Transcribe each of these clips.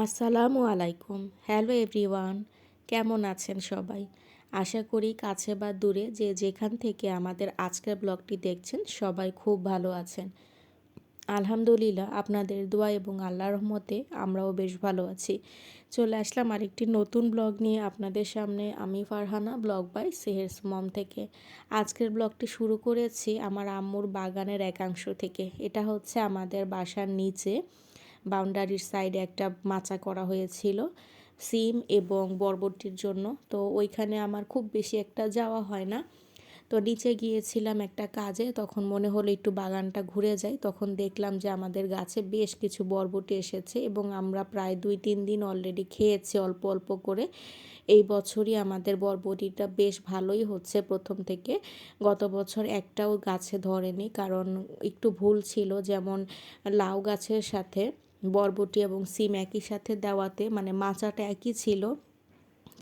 আসসালামু আলাইকুম। Hello everyone. কেমন আছেন সবাই? আশা করি কাছে বা দূরে যে যেখান থেকে আমাদের আজকের ব্লগটি দেখছেন সবাই খুব ভালো আছেন। আলহামদুলিল্লাহ আপনাদের দোয়া এবং আল্লাহর রহমতে আমরাও বেশ ভালো আছি। চলে আসলাম আরেকটি নতুন ব্লগ নিয়ে আপনাদের সামনে। আমি ফারহানা, ব্লগ বাই সেহেরস মম থেকে। আজকের ব্লগটি শুরু করেছি আমার আম্মুর বাগানের একাংশ থেকে। এটা হচ্ছে আমাদের বাসার নিচে বাউন্ডারির সাইডে একটা মাচা করা হয়েছিল সিম এবং বরবটির জন্য। তো ওইখানে আমার খুব বেশি একটা যাওয়া হয় না। তো নিচে গিয়েছিলাম একটা কাজে, তখন মনে হলো একটু বাগানটা ঘুরে যাই। তখন দেখলাম যে আমাদের গাছে বেশ কিছু বরবটি এসেছে এবং আমরা প্রায় 2-3 দিন অলরেডি খেয়েছি অল্প অল্প করে। এই বছরই আমাদের বরবটিটা বেশ ভালোই হচ্ছে প্রথম থেকে। গত বছর একটাও গাছে ধরেনি, কারণ একটু ভুল ছিল, যেমন লাউ গাছের সাথে বরবটি এবং সিম একই সাথে দেওয়াতে, মানে মাচাটা একই ছিল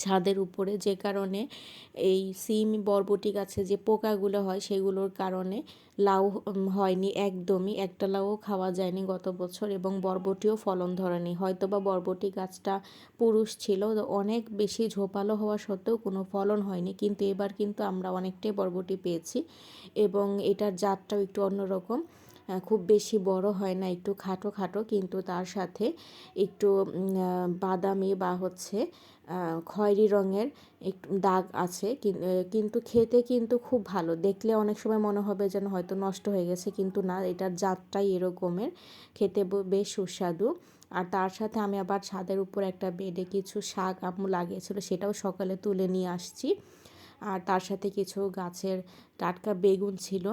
ছাদের উপরে, যে কারণে এই সিম বরবটি গাছে যে পোকাগুলো হয় সেগুলোর কারণে লাউ হয়নি একদমই। একটা লাউও খাওয়া যায়নি গত বছর এবং বরবটিও ফলন ধরেনি। হয়তোবা বরবটি গাছটা পুরুষ ছিল, তো অনেক বেশি ঝোপালো হওয়া সত্ত্বেও কোনো ফলন হয়নি। কিন্তু এবার কিন্তু আমরা অনেকটাই বরবটি পেয়েছি এবং এটার জাতটাও একটু অন্যরকম। খুব বেশি বড় হয় না, একটু খাটো খাটো, কিন্তু তার সাথে একটু বাদামি বা হচ্ছে খয়েরি রঙের একটু দাগ আছে। কিন্তু খেতে কিন্তু খুব ভালো। দেখলে অনেক সময় মনে হবে যেন হয়তো নষ্ট হয়ে গেছে, কিন্তু না, এটার জাতটাই এরকমের। খেতে বেশ সুস্বাদু। আর তার সাথে আমি আবার ছাদের উপর একটা বেডে কিছু শাক আম্মু লাগিয়েছিল, সেটাও সকালে তুলে নিয়ে আসছি। আর তার সাথে কিছু গাছের টাটকা বেগুন ছিল।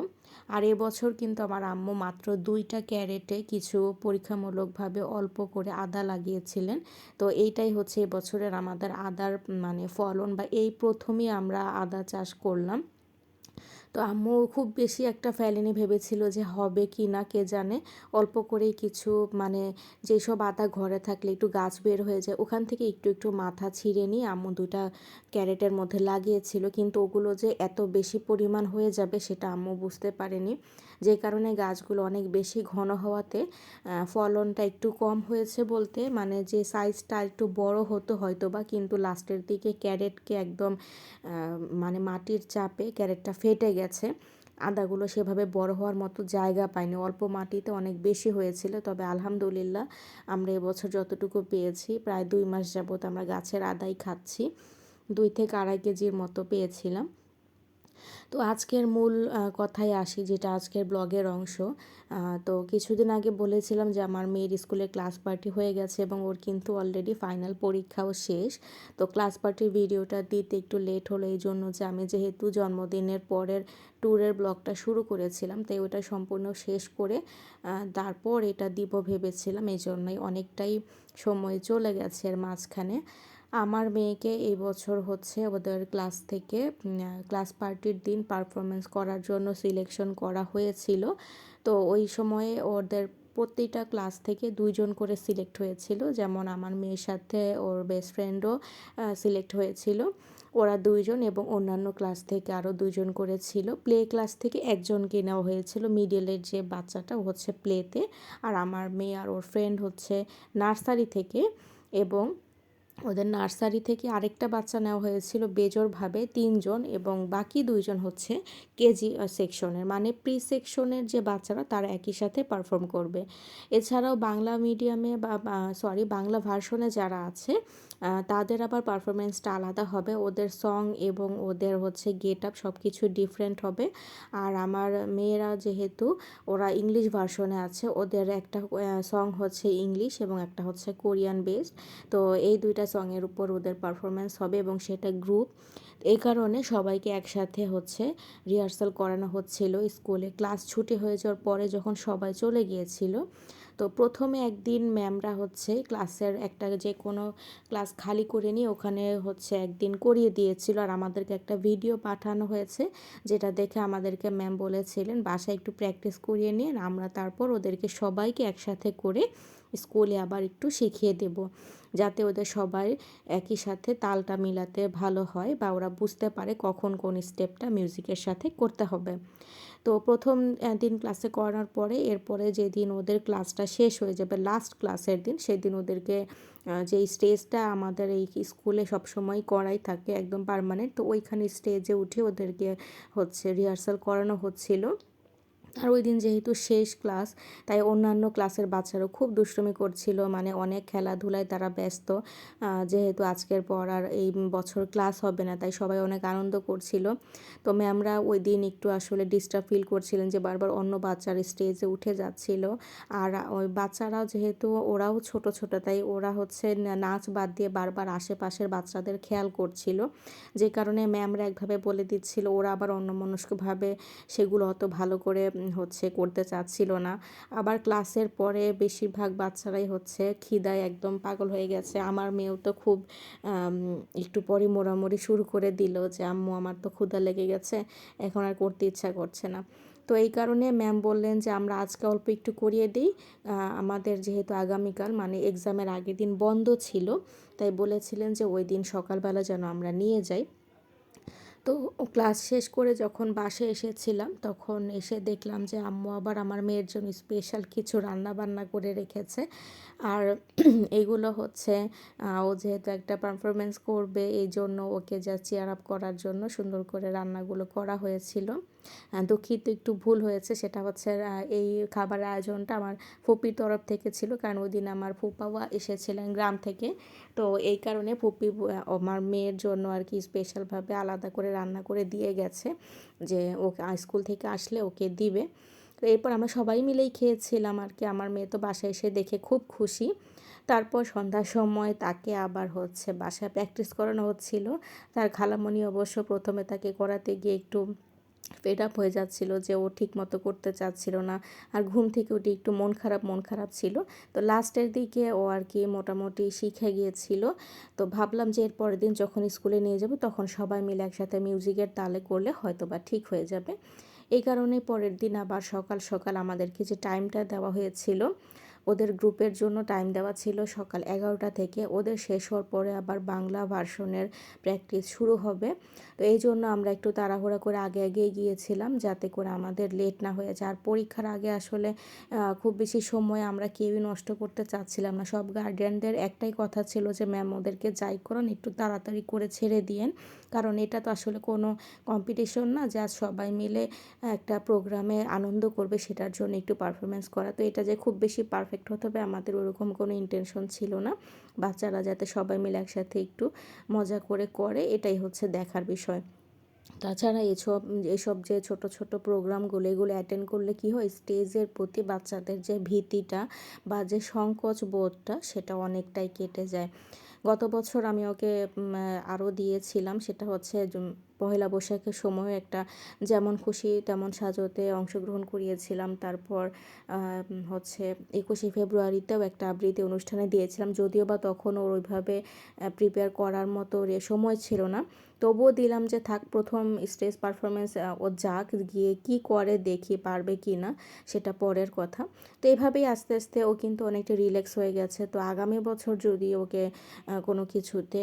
আর এবছর কিন্তু আমার আম্মু মাত্র 2টা ক্যারেটে কিছু পরীক্ষামূলকভাবে অল্প করে আদা লাগিয়েছিলেন। তো এইটাই হচ্ছে এবছরের আমাদের আদার মানে ফলন, বা এই প্রথমই আমরা আদা চাষ করলাম। তো আম্মু খুব বেশি একটা ফেলেনি, ভেবেছিল যে হবে কি না কে জানে। অল্প করেই কিছু, মানে যেসব আদা ঘরে থাকলে একটু গাছ বের হয়ে যায়, ওখান থেকে একটু একটু মাথা ছিঁড়ে নিয়ে আম্মু 2টা ক্যারেটের মধ্যে লাগিয়েছিল। কিন্তু ওগুলো যে এত বেশি পরিমাণ হয়ে যাবে সেটা আম্মু বুঝতে পারেনি, যে কারণে গাছগুলো অনেক বেশি ঘন হওয়াতে ফলনটা একটু কম হয়েছে বলতে, মানে যে সাইজটা একটু বড় হতো হয়তো বা, কিন্তু লাস্টের দিকে ক্যারেটকে একদম মানে মাটির চাপে ক্যারেটটা ফেটে গেছে। আদাগুলো সেভাবে বড় হওয়ার মতো জায়গা পায়নি, অল্প মাটিতে অনেক বেশি হয়েছিল। তবে আলহামদুলিল্লাহ আমরা এবছর যতটুকু পেয়েছি, প্রায় 2 মাস যাবত আমরা গাছের আদাই খাচ্ছি। 2 থেকে 2.5 কেজির মতো পেয়েছিলাম। তো আজকের মূল কথায় আসি, যেটা আজকের ব্লগের অংশ। তো কিছুদিন আগে বলেছিলাম যে আমার মেয়ের স্কুলে ক্লাস পার্টি হয়ে গেছে এবং ওর কিন্তু অলরেডি ফাইনাল পরীক্ষাও শেষ। তো ক্লাস পার্টির ভিডিওটা দিতে একটু লেট হলো, এই জন্য যে আমি যেহেতু জন্মদিনের পরের ট্যুরের ব্লগটা শুরু করেছিলাম, তাই ওটা সম্পূর্ণ শেষ করে তারপর এটা দিব ভেবেছিলাম। এই জন্যই অনেকটাই সময় চলে গেছে এর মাঝখানে। আমার মেয়েকে এই বছর হচ্ছে ওদের ক্লাস থেকে ক্লাস পার্টির দিন পারফরমেন্স করার জন্য সিলেকশন করা হয়েছিল। তো ওই সময়ে ওদের প্রতিটা ক্লাস থেকে 2জন করে সিলেক্ট হয়েছিল, যেমন আমার মেয়ের সাথে ওর বেস্ট ফ্রেন্ডও সিলেক্ট হয়েছিল। ওরা 2জন এবং অন্যান্য ক্লাস থেকে আরও 2জন করে ছিল। প্লে ক্লাস থেকে একজনকে নেওয়া হয়েছিল, মিডলের যে বাচ্চাটা ও হচ্ছে প্লেতে, আর আমার মেয়ে আর ওর ফ্রেন্ড হচ্ছে নার্সারি থেকে। এবং ওদের নার্সারি থেকে আরেকটা বাচ্চা নেওয়া হয়েছিল বেজোরভাবে 3জন, এবং বাকি 2জন হচ্ছে কেজি সেকশনের, মানে প্রি সেকশনের যে বাচ্চারা তারা একই সাথে পারফর্ম করবে। এছাড়াও বাংলা মিডিয়ামে বা বাংলা ভার্সনে যারা আছে তাদের আবার পারফরমেন্সটা আলাদা হবে। ওদের সং এবং ওদের হচ্ছে গেট আপ সব কিছু ডিফারেন্ট হবে। আর আমার মেয়েরা যেহেতু ওরা ইংলিশ ভার্সনে আছে, ওদের একটা সং হচ্ছে ইংলিশ এবং একটা হচ্ছে কোরিয়ান বেসড। তো এই 2টা সঙের উপর ওদের পারফরমেন্স হবে এবং সেটা গ্রুপ। এই কারণে সবাইকে একসাথে হচ্ছে রিহার্সাল করানো হচ্ছিল স্কুলে। ক্লাস ছুটি হয়ে যাওয়ার পরে যখন সবাই চলে গিয়েছিল, তো প্রথমে একদিন ম্যামরা হচ্ছে ক্লাসের একটা যে কোনো ক্লাস খালি করে নিয়ে ওখানে হচ্ছে একদিন করিয়ে দিয়েছিল, আর আমাদেরকে একটা ভিডিও পাঠানো হয়েছে, যেটা দেখে আমাদেরকে ম্যাম বলেছিলেন বাসায় একটু প্র্যাকটিস করিয়ে নিয়ে আমরা তারপর ওদেরকে সবাইকে একসাথে করে স্কুলে আবার একটু শিখিয়ে দেব, যাতে ওদের সবাই একই সাথে তালটা মিলাতে ভালো হয় বা ওরা বুঝতে পারে কখন কোন স্টেপটা মিউজিকের সাথে করতে হবে। তো প্রথম দিন ক্লাসে করার পরে এরপরে যেদিন ওদের ক্লাসটা শেষ হয়ে যাবে, লাস্ট ক্লাসের দিন, সেদিন ওদেরকে যে স্টেজটা আমাদের এই স্কুলে সবসময় করাই থাকে একদম পার্মানেন্ট, তো ওইখানে স্টেজে উঠে ওদেরকে রিহার্সাল করানো হচ্ছিল। আর ওই দিন যেহেতু শেষ ক্লাস, তাই অন্যান্য ক্লাসের বাচ্চারাও খুব দুষ্টুমি করছিল, মানে অনেক খেলাধুলায় তারা ব্যস্ত। যেহেতু আজকের পর আর এই বছর ক্লাস হবে না, তাই সবাই অনেক আনন্দ করছিল। তো ম্যামরা ওই দিন একটু আসলে ডিস্টার্ব ফিল করছিলেন যে বারবার অন্য বাচ্চার স্টেজে উঠে যাচ্ছিল। আর ওই বাচ্চারাও যেহেতু ওরাও ছোট ছোট, তাই ওরা নাচ বাদ দিয়ে বারবার আশেপাশের বাচ্চাদের খেয়াল করছিল, যে কারণে ম্যামরা একভাবে বলে দিচ্ছিল, ওরা আবার অন্যমনস্কভাবে সেগুলো অত ভালো করে করতে চাচ্ছিল না। আবার ক্লাসের পরে বেশিরভাগ বাচ্চারাই খিদায় একদম পাগল হয়ে গেছে। আমার মেয়েও তো খুব একটু পরে মোড়ামুড়ি শুরু করে দিল যে আম্মু আমার তো ক্ষুধা লেগে গেছে, এখন আর করতে ইচ্ছা করছে না। তো এই কারণে ম্যাম বললেন যে আমরা আজকে অল্প একটু করিয়ে দিই, আমাদের যেহেতু আগামীকাল মানে এক্সামের আগের দিন বন্ধ ছিল, তাই বলেছিলেন যে ওই দিন সকালবেলা যেন আমরা নিয়ে যাই। তো ক্লাস শেষ করে যখন বাসায় এসেছিলাম, তখন এসে দেখলাম যে আম্মু আবার আমার মেয়ের জন্য স্পেশাল কিছু রান্না বান্না করে রেখেছে। আর এগুলো ও যেহেতু একটা পারফরমেন্স করবে, এই জন্য ওকে যা চেয়ার আপ করার জন্য সুন্দর করে রান্নাগুলো করা হয়েছিল। দুঃখিত, একটু ভুল হয়েছে, সেটা এই খাবারের আয়োজনটা আমার ফুপির তরফ থেকে ছিল, কারণ ওই দিন আমার ফুপাও এসেছিলেন গ্রাম থেকে। তো এই কারণে ফুপি আমার মেয়ের জন্য আর কি স্পেশালভাবে আলাদা করে রান্না করে দিয়ে গেছে, যে ওকে স্কুল থেকে আসলে ওকে দিবে। তো এরপর আমরা সবাই মিলেই খেয়েছিলাম আর কি। আমার মেয়ে তো বাসায় এসে দেখে খুব খুশি। তারপর সন্ধ্যার সময় তাকে আবার বাসায় প্র্যাকটিস করানো হচ্ছিল। তার খালামণি অবশ্য প্রথমে তাকে করাতে গিয়ে একটু ফেড আপ হয়ে যাচ্ছিল, যে ও ঠিক মতো করতে চাচ্ছিল না, আর ঘুম থেকে উঠে একটু মন খারাপ ছিল। তো লাস্টের দিকে ও আর কি মোটামুটি শিখে গিয়েছিল। তো ভাবলাম যে এর পরের দিন যখন স্কুলে নিয়ে যাব, তখন সবাই মিলে একসাথে মিউজিকের তালে করলে হয়তো বা ঠিক হয়ে যাবে। এই কারণে পরের দিন আবার সকাল সকাল আমাদেরকে যে টাইমটা দেওয়া হয়েছিল, ওদের গ্রুপের জন্য টাইম দেওয়া ছিল সকাল 11টা থেকে। ওদের শেষ হওয়ার পরে আবার বাংলা ভার্সনের প্র্যাকটিস শুরু হবে। তো এই জন্য আমরা একটু তাড়াহুড়া করে আগে গিয়েছিলাম, যাতে করে আমাদের লেট না হয়ে যায়। আর পরীক্ষার আগে আসলে খুব বেশি সময় আমরা কেউই নষ্ট করতে চাচ্ছিলাম না। সব গার্ডিয়ানদের একটাই কথা ছিল যে ম্যাম ওদেরকে যাই করান একটু তাড়াতাড়ি করে ছেড়ে দিয়েন, কারণ এটা তো আসলে কোনো কম্পিটিশন না, যা সবাই মিলে একটা প্রোগ্রামে আনন্দ করবে, সেটার জন্য একটু পারফরমেন্স করা। তো এটা যে খুব বেশি পারফেক্ট হতে হবে আমাদের ওরকম কোনো ইন্টেনশন ছিল না। বাচ্চারা যাতে সবাই মিলে একসাথে একটু মজা করে এটাই দেখার বিষয়। তাছাড়া এসব যে ছোট ছোট প্রোগ্রামগুলো, এগুলো অ্যাটেন্ড করলে কি হয়, স্টেজের প্রতি বাচ্চাদের যে ভীতিটা বা যে সংকোচ বোধটা, সেটা অনেকটাই কেটে যায়। গত বছর আমি ওকে আরও দিয়েছিলাম, সেটা পহেলা বৈশাখের সময় একটা যেমন খুশি তেমন সাজতে অংশগ্রহণ করিয়েছিলাম। তারপর 21শে ফেব্রুয়ারিতেও একটা আবৃত্তি অনুষ্ঠানে দিয়েছিলাম, যদিও বা তখন ওর ওইভাবে প্রিপেয়ার করার মতো সময় ছিল না। তবুও দিলাম যে থাক, প্রথম স্টেজ পারফরমেন্স ও যাক, গিয়ে কি করে দেখি পারবে কি না, সেটা পরের কথা। তো এভাবেই আস্তে আস্তে ও কিন্তু অনেকটা রিল্যাক্স হয়ে গেছে। তো আগামী বছর যদি ওকে কোনো কিছুতে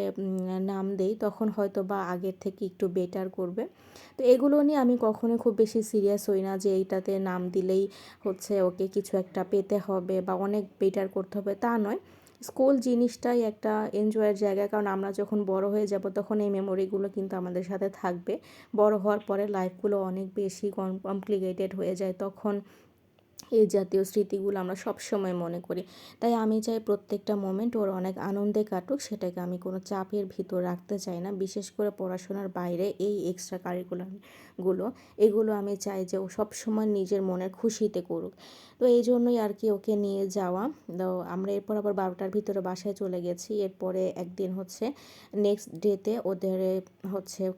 নাম দেই, তখন হয়তো বা আগের থেকে একটু বেটার করবে। তো এগুলো নিয়ে আমি কখনোই খুব বেশি সিরিয়াস হই না, যে এইটাতে নাম দিলেই ওকে কিছু একটা পেতে হবে বা অনেক বেটার করতে হবে, তা নয়। স্কুল জিনিসটাই একটা এনজয়ের জায়গা, কারণ আমরা যখন বড় হয়ে যাব তখন এই মেমোরিগুলো কিন্তু আমাদের সাথে থাকবে। বড় হওয়ার পরে লাইফগুলো অনেক বেশি কমপ্লিকেটেড হয়ে যায়, তখন এই জাতীয় স্মৃতিগুলো আমরা সবসময় মনে করি। তাই আমি চাই প্রত্যেকটা মোমেন্ট ওর অনেক আনন্দে কাটুক, সেটাকে আমি কোনো চাপের ভিতর রাখতে চাই না। বিশেষ করে পড়াশোনার বাইরে এই এক্সট্রা কারিকুলামগুলো, এগুলো আমি চাই যে ও সবসময় নিজের মনের খুশিতে করুক। তো এই জন্যই আর কি ওকে নিয়ে যাওয়া। তো আমরা এরপর আবার 12টার ভিতরে বাসায় চলে গেছি। এরপরে একদিন নেক্সট ডেতে ওদের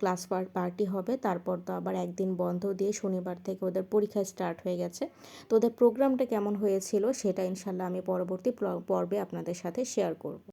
ক্লাস পার্টি হবে। তারপর তো আবার একদিন বন্ধ দিয়ে শনিবার থেকে ওদের পরীক্ষা স্টার্ট হয়ে গেছে। তো ওদের প্রোগ্রামটা কেমন হয়েছিল সেটা ইনশাল্লাহ আমি পরবর্তী পর্বে আপনাদের সাথে শেয়ার করব।